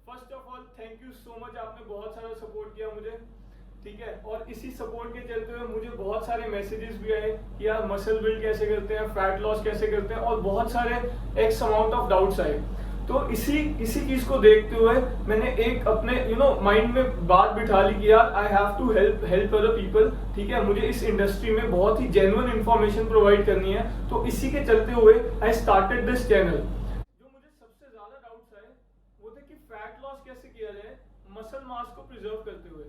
First of all thank you so much, आपने बहुत सारा सपोर्ट किया मुझे, ठीक है। और इसी सपोर्ट के चलते हुए मुझे बहुत सारे मैसेजेस भी आए कि यार मसल बिल्ड कैसे करते हैं, फैट लॉस कैसे करते हैं, और बहुत सारे एक्स अमाउंट ऑफ डाउट्स आए। तो इसी चीज को देखते हुए मैंने एक अपने माइंड में बात बिठा ली कि यार I have to help other people, ठीक है। मुझे इस इंडस्ट्री में बहुत ही जेन्युइन इंफॉर्मेशन प्रोवाइड करनी है। तो इसी के चलते हुए आई स्टार्टेड दिस चैनल। जो मुझे सबसे ज्यादा डाउट्स आए वो थे कि फैट लॉस कैसे किया जाए मसल मास को प्रिजर्व करते हुए,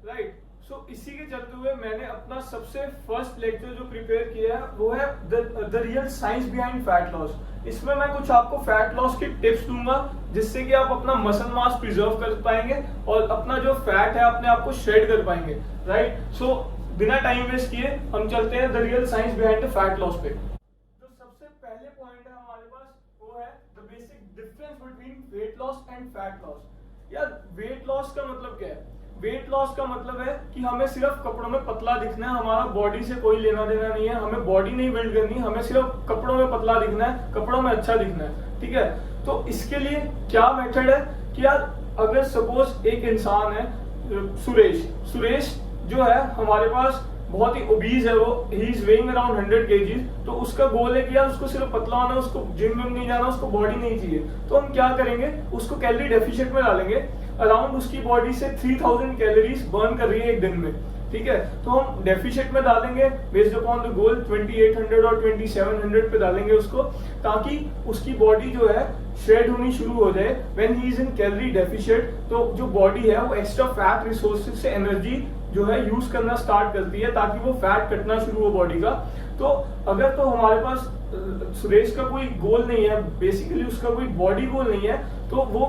राइट। सो इसी के चलते हुए मैंने अपना सबसे फर्स्ट लेक्चर जो प्रिपेयर किया है वो है the real science behind fat loss. इसमें मैं कुछ आपको फैट लॉस की टिप्स दूंगा जिससे कि आप अपना मसल मास प्रिजर्व कर पाएंगे और अपना जो फैट है अपने आप को शेड कर पाएंगे, राइट। सो बिना टाइम वेस्ट किए हम चलते हैं the real science behind the fat loss पे। जो सबसे पहले पॉइंट है हमारे पास वो है the basic difference between weight loss and fat loss. यार वेट लॉस का मतलब क्या है? वेट लॉस का मतलब है कि हमें सिर्फ कपड़ों में पतला दिखना है, हमारा बॉडी से कोई लेना देना नहीं है, हमें बॉडी नहीं बिल्ड करनी, हमें सिर्फ कपड़ों में पतला दिखना है, कपड़ों में अच्छा दिखना है, ठीक है। तो इसके लिए क्या मेथड है कि यार अगर सपोज एक इंसान है सुरेश जो है हमारे पास बहुत ही ओबीज है, वो he is weighing around 100 kg। तो उसका गोल है कि यार उसको सिर्फ पतला होना है, उसको जिम में नहीं जाना, उसको बॉडी नहीं चाहिए। तो हम क्या करेंगे, उसको कैलोरी डेफिशिएंट में डालेंगे। अराउंड उसकी बॉडी से 3000 कैलोरीज बर्न कर रही है एक दिन में, ठीक है। तो हम डेफिशिएंट में डालेंगे बेस्ड अपॉन द गोल 2800 और 2700 पे डालेंगे उसको, ताकि उसकी बॉडी जो है श्रेड होनी शुरू हो जाए। When he is in calorie deficient तो जो बॉडी है वो एक्स्ट्रा फैट रिसोर्सेज से एनर्जी जो है यूज करना स्टार्ट करती है ताकि वो फैट कटना शुरू हो बॉडी का। तो अगर तो हमारे पास सुरेश का कोई गोल नहीं है, बेसिकली उसका कोई बॉडी गोल नहीं है, तो वो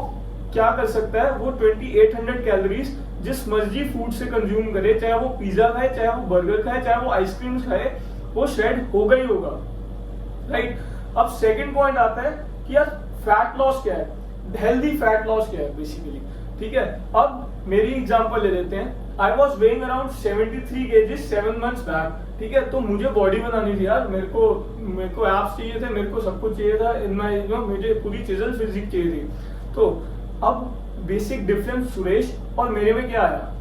क्या कर सकता है, वो 2800 कैलोरीज जिस मर्जी फूड से कंज्यूम करे, चाहे वो पिज्जा खाए, चाहे वो बर्गर खाए, चाहे वो आइसक्रीम खाए, वो शेड होगा ही होगा, राइट। अब सेकंड पॉइंट आता है कि यार फैट लॉस क्या है, हेल्दी फैट लॉस क्या है बेसिकली, ठीक है। अब मेरी एग्जांपल ले लेते हैं। I was weighing around 73 kg 7 months back, ठीक है। तो मुझे बॉडी बनानी थी यार, मेरे को एब्स चाहिए थे, मेरे को सब कुछ चाहिए था, मुझे पूरी चीजें फिजिक चाहिए थी। तो अब बेसिक डिफरेंस सुरेश और मेरे में क्या आया,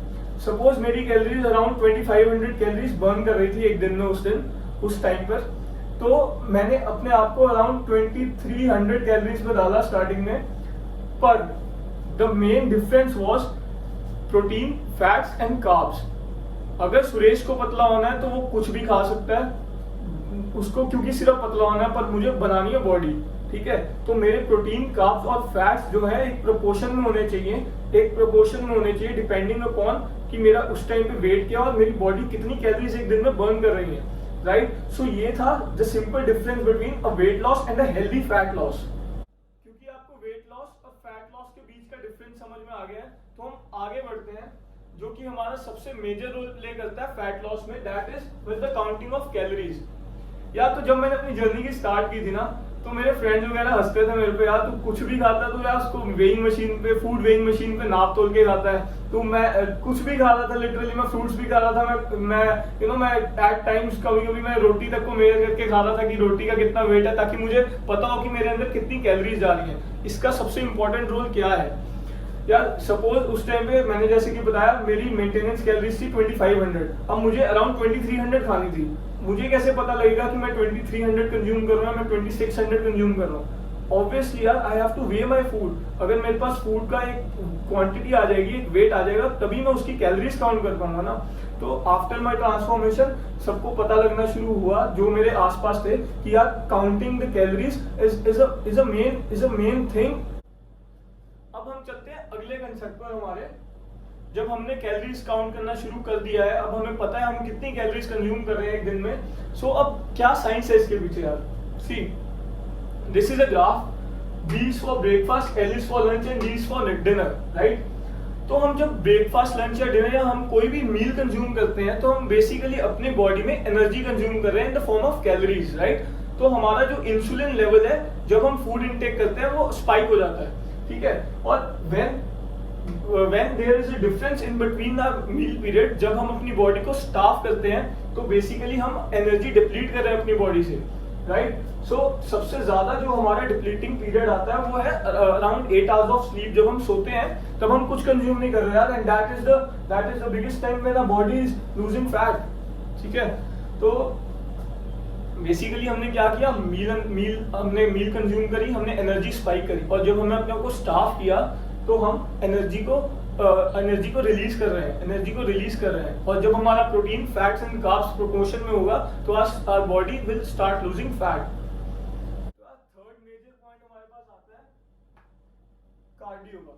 सपोज मेरी कैलोरीज अराउंड 2500 कैलोरीज बर्न कर रही थी एक दिन में उस टाइम पर। तो मैंने अपने आप को अराउंड 2300 कैलोरीज में डाला स्टार्टिंग में, पर the main difference was protein, fats and carbs. अगर सुरेश को पतला होना है तो वो कुछ भी खा सकता है उसको, क्योंकि सिर्फ पतला होना है, पर मुझे बनानी है बॉडी, ठीक है। तो मेरे प्रोटीन, कार्ब्स और फैट्स जो है एक प्रोपोर्शन में होने चाहिए, डिपेंडिंग अपॉन कि मेरा उस टाइम पे वेट क्या और मेरी बॉडी कितनी कैलोरीज एक दिन में बर्न कर रही है, राइट। सो ये था the simple difference between a weight loss and a healthy fat loss. क्योंकि आपको वेट लॉस और फैट लॉस के बीच का डिफरेंस समझ में आ गया है, तो हम आगे बढ़ते हैं जो कि हमारा सबसे मेजर रोल प्ले करता है फैट लॉस में, that is with the counting of calories. यार तो जब मैंने अपनी जर्नी की स्टार्ट की थी ना, तो मेरे फ्रेंड्स वगैरह हंसते थे मेरे पे, यार तू कुछ भी खाता, तो यार उसको वेइंग मशीन पे, फूड वेइंग मशीन पे नाप तोल के खाता है। तो मैं कुछ भी खा रहा था, लिटरली मैं फ्रूट्स भी खा रहा था, मैं एट टाइम्स कभी मैं रोटी तक को मेजर करके खा रहा था कि रोटी का कितना वेट है, ताकि मुझे पता हो कि मेरे अंदर कितनी कैलोरीज जा रही है। इसका सबसे इंपॉर्टेंट रोल क्या है यार, सपोज उस टाइम पे मैंने जैसे कि बताया मेरी मेंटेनेंस कैलोरीज थी 2500, अब मुझे अराउंड 2300 खानी थी। मुझे कैसे पता लगेगा कि मैं 2300 कंज्यूम कर रहा हूँ, मैं 2600 कंज्यूम कर रहा हूँ? ऑब्वियसली यार I have two way my food. अगर मेरे पास फूड का एक क्वांटिटी आ जाएगी, एक वेट आ जाएगा, तभी मैं उसकी कैलोरीज काउंट कर पाऊंगा ना। तो आफ्टर माई ट्रांसफॉर्मेशन सबको पता लगना शुरू हुआ जो मेरे आसपास थे कि यार counting the calories is a main thing. अब हम चलते हैं अगले कंसेप्ट पर हमारे। जब हमने कैलोरीज काउंट करना शुरू कर दिया है, अब हमें पता है हम कितनी कैलोरीज कंज्यूम कर रहे हैं एक दिन में। सो अब क्या साइंस है इसके पीछे यार? See this is a graph, B is for breakfast, L is for lunch and D is for dinner, right. तो हम जब ब्रेकफास्ट, लंच या डिनर या हम कोई भी मील कंज्यूम करते हैं तो हम बेसिकली अपने बॉडी में एनर्जी कंज्यूम कर रहे हैं in the form of calories, right. तो हमारा जो इंसुलिन लेवल है जब हम फूड इनटेक करते हैं वो स्पाइक हो जाता है, ठीक है। और when there is a difference in between the meal period, जब हम अपनी बॉडी को स्टाफ करते हैं तो बेसिकली हम एनर्जी डिप्लीट कर रहे हैं अपनी बॉडी से, राइट। सो सबसे ज्यादा जो हमारा डिप्लीटिंग पीरियड आता है वो है अराउंड 8 आवर्स ऑफ स्लीप। जब हम सोते हैं तब हम कुछ कंज्यूम नहीं कर रहे यार, and that is the biggest time when our body is losing fat. ठीक है, तो बेसिकली हमने क्या किया, हमने मील कंज्यूम करी, हमने एनर्जी स्पाइक करी, और जब हमने अपने को स्टाफ किया तो हम एनर्जी को रिलीज कर रहे हैं, और जब हमारा protein, fats and carbs proportion में होगा तो our body will start losing fat. Third major point हमारे पास आता है कार्डियो का।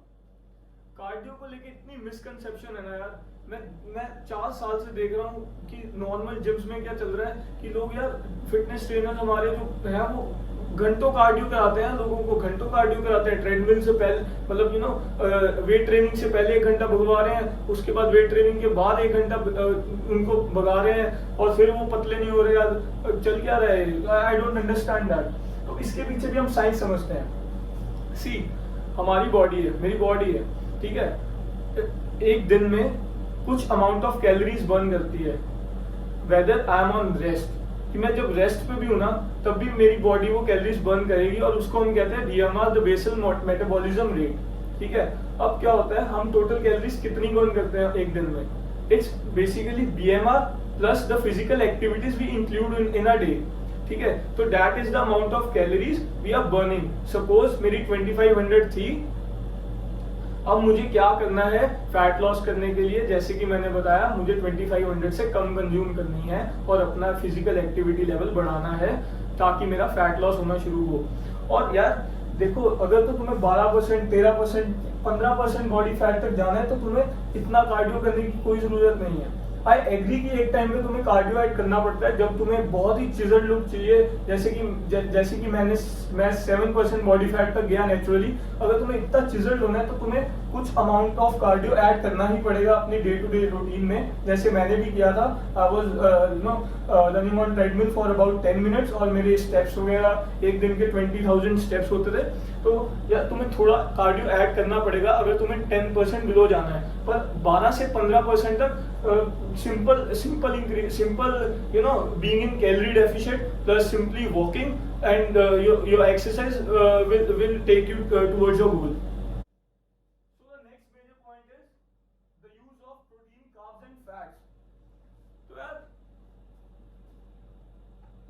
कार्डियो को लेके इतनी मिसकंसेप्शन है ना यार, मैं 4 साल से देख रहा हूँ कि नॉर्मल जिम्स में क्या चल रहा है कि लोग यार, फिटनेस ट्रेनर हमारे जो हैं वो घंटों कार्डियो कराते हैं, लोगों को घंटों कार्डियो कराते हैं ट्रेडमिल से पहले, मतलब वेट ट्रेनिंग से पहले 1 घंटा भगवा रहे हैं, उसके बाद वेट ट्रेनिंग के बाद 1 घंटा उनको भगा रहे हैं, और फिर वो पतले नहीं हो रहे यार, चल क्या रहे हैं, आई डोंट अंडरस्टैंड दैट। तो इसके पीछे भी हम साइंस समझते हैं। सी, हमारी बॉडी है, मेरी बॉडी है, ठीक है, एक दिन में कुछ अमाउंट ऑफ कैलोरीज बर्न करती है, whether I am on rest, कि मैं जब रेस्ट पे भी हूं ना तब भी मेरी बॉडी वो कैलोरीज बर्न करेगी, और उसको हम कहते हैं BMR, the basal metabolism rate. ठीक है, अब क्या होता है, हम टोटल कैलोरीज कितनी बर्न करते हैं एक दिन में, it's basically BMR plus the physical activities we include in a day. ठीक है, तो that is the amount of calories we are burning. Suppose मेरी 2500 थी, अब मुझे क्या करना है फैट लॉस करने के लिए, जैसे कि मैंने बताया मुझे 2500 से कम कंज्यूम करनी है और अपना फिजिकल एक्टिविटी लेवल बढ़ाना है ताकि मेरा फैट लॉस होना शुरू हो। और यार देखो, अगर तो तुम्हें 12%, 13%, 15% बॉडी फैट तक जाना है तो तुम्हें इतना कार्डियो करने की कोई जरूरत नहीं है। आई एग्री कि एक टाइम पे तुम्हें कार्डियो ऐड करना पड़ता है जब तुम्हें बहुत ही चिजल्ड लुक चाहिए, जैसे कि मैं 7% बॉडी फैट तक गया नेचुरली। अगर तुम्हें इतना चिजल्ड होना है तो तुम्हें कुछ अमाउंट ऑफ कार्डियो ऐड करना ही पड़ेगा अपनी डे टू डे रूटीन में, जैसे मैंने भी किया था। I was running on treadmill for about 10 minutes, और मेरे स्टेप्स वगैरह एक दिन के 20,000 स्टेप्स होते थे। तो यार तुम्हें थोड़ा कार्डियो ऐड करना पड़ेगा अगर तुम्हें 10% बिलो जाना है, पर 12 से 15% तक simple being in calorie deficit plus simply walking and your exercise will take you towards your goal. So the next major point is the use of protein, carbs and fats. तो यार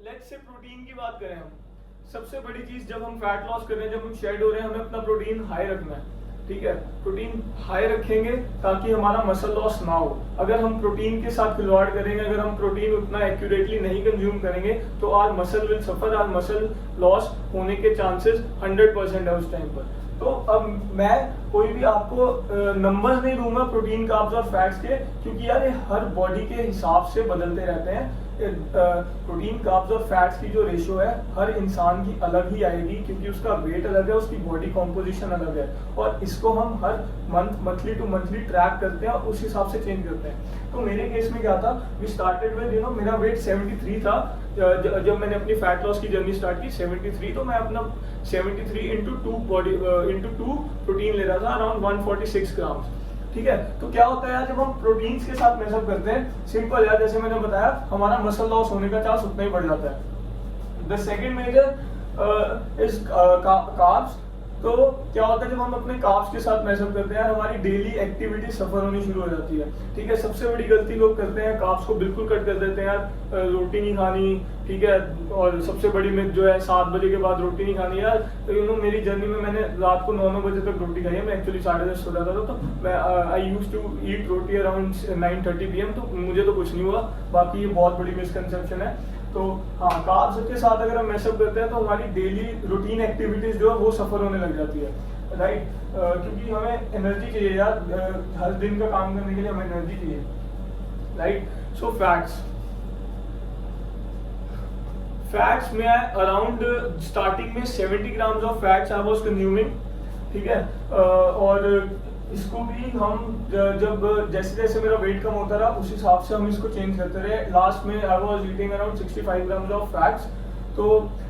let's say protein की बात करें हम, सबसे बड़ी चीज जब हम फैट लॉस कर रहे हैं, जब हम शेड हो रहे हैं, हमें अपना प्रोटीन हाई रखना है। ठीक है, प्रोटीन हाई रखेंगे ताकि हमारा मसल लॉस ना हो। अगर हम प्रोटीन के साथ खिलवाड़ करेंगे, अगर हम प्रोटीन उतना एक्यूरेटली नहीं कंज्यूम करेंगे तो our muscle will suffer, our muscle loss होने के चांसेस 100% है उस टाइम पर। तो अब मैं कोई भी आपको नंबर्स नहीं दूंगा प्रोटीन, कार्ब्स और फैट्स के, क्योंकि यार ये हर बॉडी के हिसाब से बदलते रहते हैं। प्रोटीन, कार्ब्स और फैट्स की जो रेशियो है हर इंसान की अलग ही आएगी, क्योंकि उसका वेट अलग है, उसकी बॉडी कॉम्पोजिशन अलग है, और इसको हम हर मंथली टू मंथली ट्रैक करते हैं और उस हिसाब से चेंज करते हैं। तो मेरे केस में क्या था, वी स्टार्टेड विद मेरा वेट 73 था जब मैंने अपनी फैट लॉस की जर्नी स्टार्ट की, 73। तो मैं अपना 73 इंटू 2 प्रोटीन ले रहा था, अराउंड 146 ग्राम्स। ठीक है, तो क्या होता है यार, जब हम प्रोटीन्स के साथ मेजर करते हैं, सिंपल यार, जैसे मैंने बताया हमारा मसल लॉस होने का चांस उतना ही बढ़ जाता है। The second major is carbs. तो क्या होता है, जब हम अपने कार्ब्स के साथ मेजर करते हैं, हमारी डेली एक्टिविटी सफर होनी शुरू हो जाती है। ठीक है, सबसे बड़ी गलती लोग करते हैं, कार्ब्स को बिल्कुल कट कर देते हैं यार, रोटी नहीं खानी। ठीक है, और सबसे बड़ी मिथ जो है 7 बजे के बाद रोटी नहीं खानी यार। तो मेरी जर्नी में मैंने रात को 9 बजे तक रोटी खाई है, मैं एक्चुअली 10:30 सो जाता था, तो मैं I used to eat roti around 9:30 PM, तो मुझे तो कुछ नहीं हुआ। बाकी ये बहुत बड़ी मिसकंसेप्शन है। तो हाँ, कार्ब्स के साथ अगर हम मैशअप करते हैं तो हमारी डेली रूटीन एक्टिविटीज जो है वो सफर होने लग जाती है, राइट। क्योंकि हमें एनर्जी चाहिए यार, हर दिन का काम करने के लिए हमें एनर्जी चाहिए, राइट। सो फैट्स में अराउंड स्टार्टिंग में 70 grams of fats I was consuming. ठीक है, और इसको भी हम जब जैसे जैसे मेरा वेट कम होता रहा उस हिसाब से हम इसको चेंज करते रहे। लास्ट में I was eating around 65 grams of fats. तो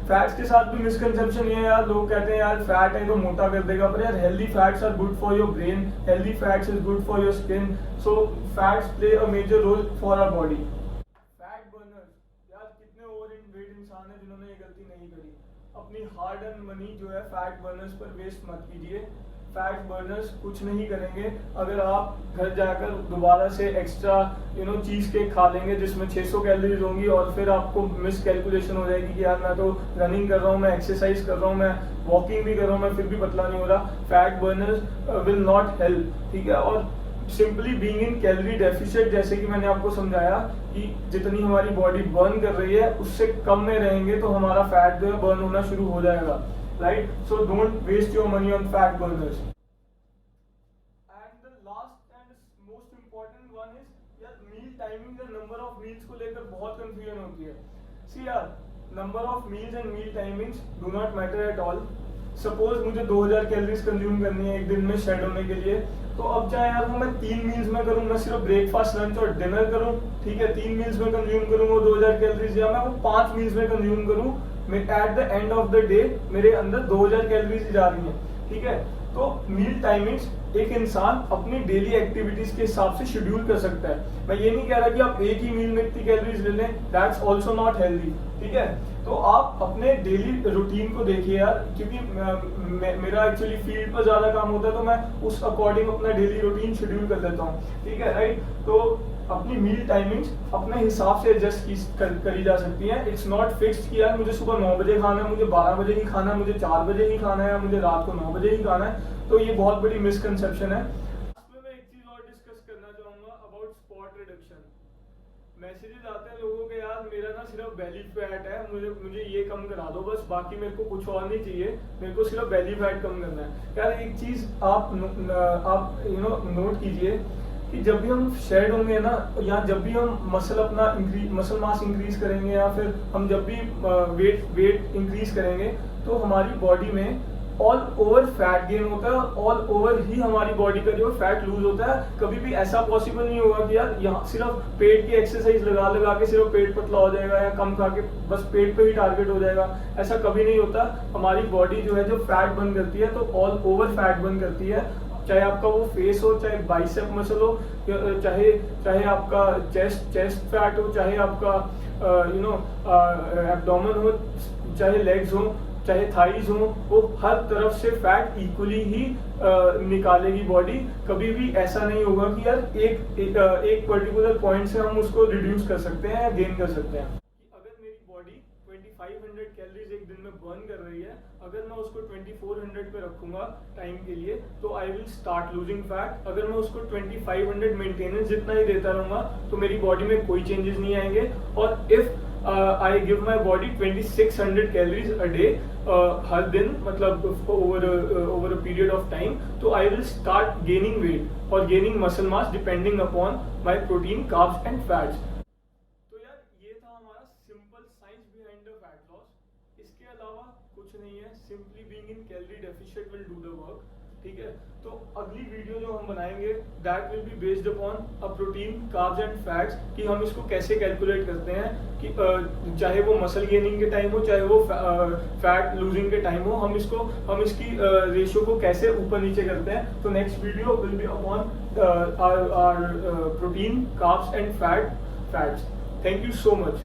फैट्स के साथ भी मिसकंसेप्शन ये है यार, लोग कहते हैं यार फैट है तो मोटा कर देगा, पर यार healthy fats are good for your brain, healthy fats is good for your skin. So fats play a major role for our body. Fat burners, यार कितने ओवर वेट इंसान है जिन्होंने ये गलती नहीं करी। हार्ड अर्न मनी जो है फैट बर्नर्स पर वेस्ट मत कीजिए। फैट बर्नर्स कुछ नहीं करेंगे अगर आप घर जाकर दोबारा से एक्स्ट्रा चीज़ केक खा लेंगे जिसमें 600 कैलोरीज होंगी और फिर आपको मिस कैलकुलेशन हो जाएगी कि यार मैं तो रनिंग कर रहा हूँ, मैं एक्सरसाइज कर रहा हूँ, मैं वॉकिंग भी कर रहा हूँ, मैं फिर भी पतला नहीं हो रहा। Fat Berners will not help, ठीक है। और simply being in calorie deficit, जैसे कि मैंने आपको समझाया कि जितनी हमारी बॉडी बर्न कर रही है उससे कम में रहेंगे तो हमारा फैट जो है बर्न होना शुरू हो जाएगा, right. So don't waste your money on fat burners. And the last and most important one is यार मील टाइमिंग या नंबर ऑफ मील्स को लेकर बहुत कंफ्यूजन होती है। सी यार, number of meals and meal timings do not matter at all. Suppose मुझे 2000 calories consume करनी है एक दिन में शेड होने के लिए, तो अब चाहे यार वो मैं 3 मील्स में करूँ, मैं सिर्फ ब्रेकफास्ट लंच और डिनर करूँ, ठीक है, 3 मील्स में कंज्यूम करूँ वो 2000 कैलोरीज, या मैं वो 5 मील्स में कंज्यूम करूँ, मैं at the end of the day मेरे अंदर 2000 कैलोरीज जा रही हैं, ठीक है। तो मील टाइमिंग्स एक इंसान अपनी डेली एक्टिविटीज के हिसाब से शेड्यूल कर सकता है। मैं ये नहीं कह रहा कि आप एक ही मील में इतनी कैलोरीज ले लें, दैट्स आल्सो नॉट हेल्दी, ठीक है। तो आप अपने डेली रूटीन को देखिए यार, क्योंकि मेरा एक्चुअली फील्ड पर ज्यादा काम होता है तो मैं उस अकॉर्डिंग अपना डेली रूटीन शेड्यूल कर लेता हूँ, ठीक है, राइट। तो अपनी मील टाइमिंग्स अपने हिसाब से एडजस्ट करी जा सकती हैं। इट्स नॉट फिक्स्ड कि यार मुझे सुबह 9 बजे खाना है, मुझे 12 बजे ही खाना है, मुझे 4 बजे ही खाना है, या मुझे रात को 9 बजे ही खाना है। तो ये बहुत बड़ी मिसकंसेप्शन है। मैं एक चीज और डिस्कस करना चाहूंगा अबाउट स्पॉट रिडक्शन। मैसेजेस आते हैं लोगों के, यार मेरा ना सिर्फ बेली फैट है, मुझे ये कम करा दो बस, बाकी मेरे को कुछ और नहीं चाहिए, मेरे को सिर्फ बेली फैट कम करना है। यार एक चीज आप नोट कीजिए कि जब भी हम शेड होंगे ना, या जब भी हम मसल मास इंक्रीज करेंगे, या फिर हम जब भी वेट इंक्रीज करेंगे, तो हमारी बॉडी में ऑल ओवर फैट गेन होता है, ऑल ओवर ही हमारी बॉडी का जो फैट लूज होता है। कभी भी ऐसा पॉसिबल नहीं होगा कि यार यहाँ सिर्फ पेट की एक्सरसाइज लगा के सिर्फ पेट पतला हो जाएगा, या कम खा के बस पेट पे ही टारगेट हो जाएगा, ऐसा कभी नहीं होता। हमारी बॉडी जो है जो फैट बर्न करती है तो ऑल ओवर फैट बर्न करती है, चाहे आपका वो फेस हो, चाहे बाइसेप मसल हो, चाहे आपका चेस्ट फैट हो, चाहे आपका एब्डोमेन हो, चाहे लेग्स हो, चाहे थाइज हो, वो हर तरफ से फैट इक्वली ही निकालेगी बॉडी। कभी भी ऐसा नहीं होगा कि यार एक पर्टिकुलर पॉइंट से हम उसको रिड्यूस कर सकते हैं या गेन कर सकते हैं। अगर मेरी बॉडी 2500 कैलोरीज एक दिन में बर्न कर रही है, अगर मैं उसको 2400 पे रखूंगा टाइम के लिए, तो I will start losing fat. अगर मैं उसको 2500 मेंटेनेंस जितना ही देता रहूंगा तो मेरी बॉडी में कोई चेंजेस नहीं आएंगे। और if I give my body 2600 calories a day हर दिन, मतलब over a period of time, तो I will start gaining weight और gaining muscle mass depending upon my protein, carbs and fats। तो यार ये था हमारा simple science behind the fat loss। इसके अलावा कुछ नहीं है, simply being in calorie deficit will do the work, ठीक है। तो अगली वीडियो जो हम बनाएंगे that will be based upon a protein, carbs and fats, कि हम इसको कैसे कैलकुलेट करते हैं, कि चाहे वो मसल गेनिंग के टाइम हो, चाहे वो फैट लूजिंग के टाइम हो, हम इसकी रेशियो को कैसे ऊपर नीचे करते हैं। तो next video will be upon our protein, carbs and fats. Thank you so much.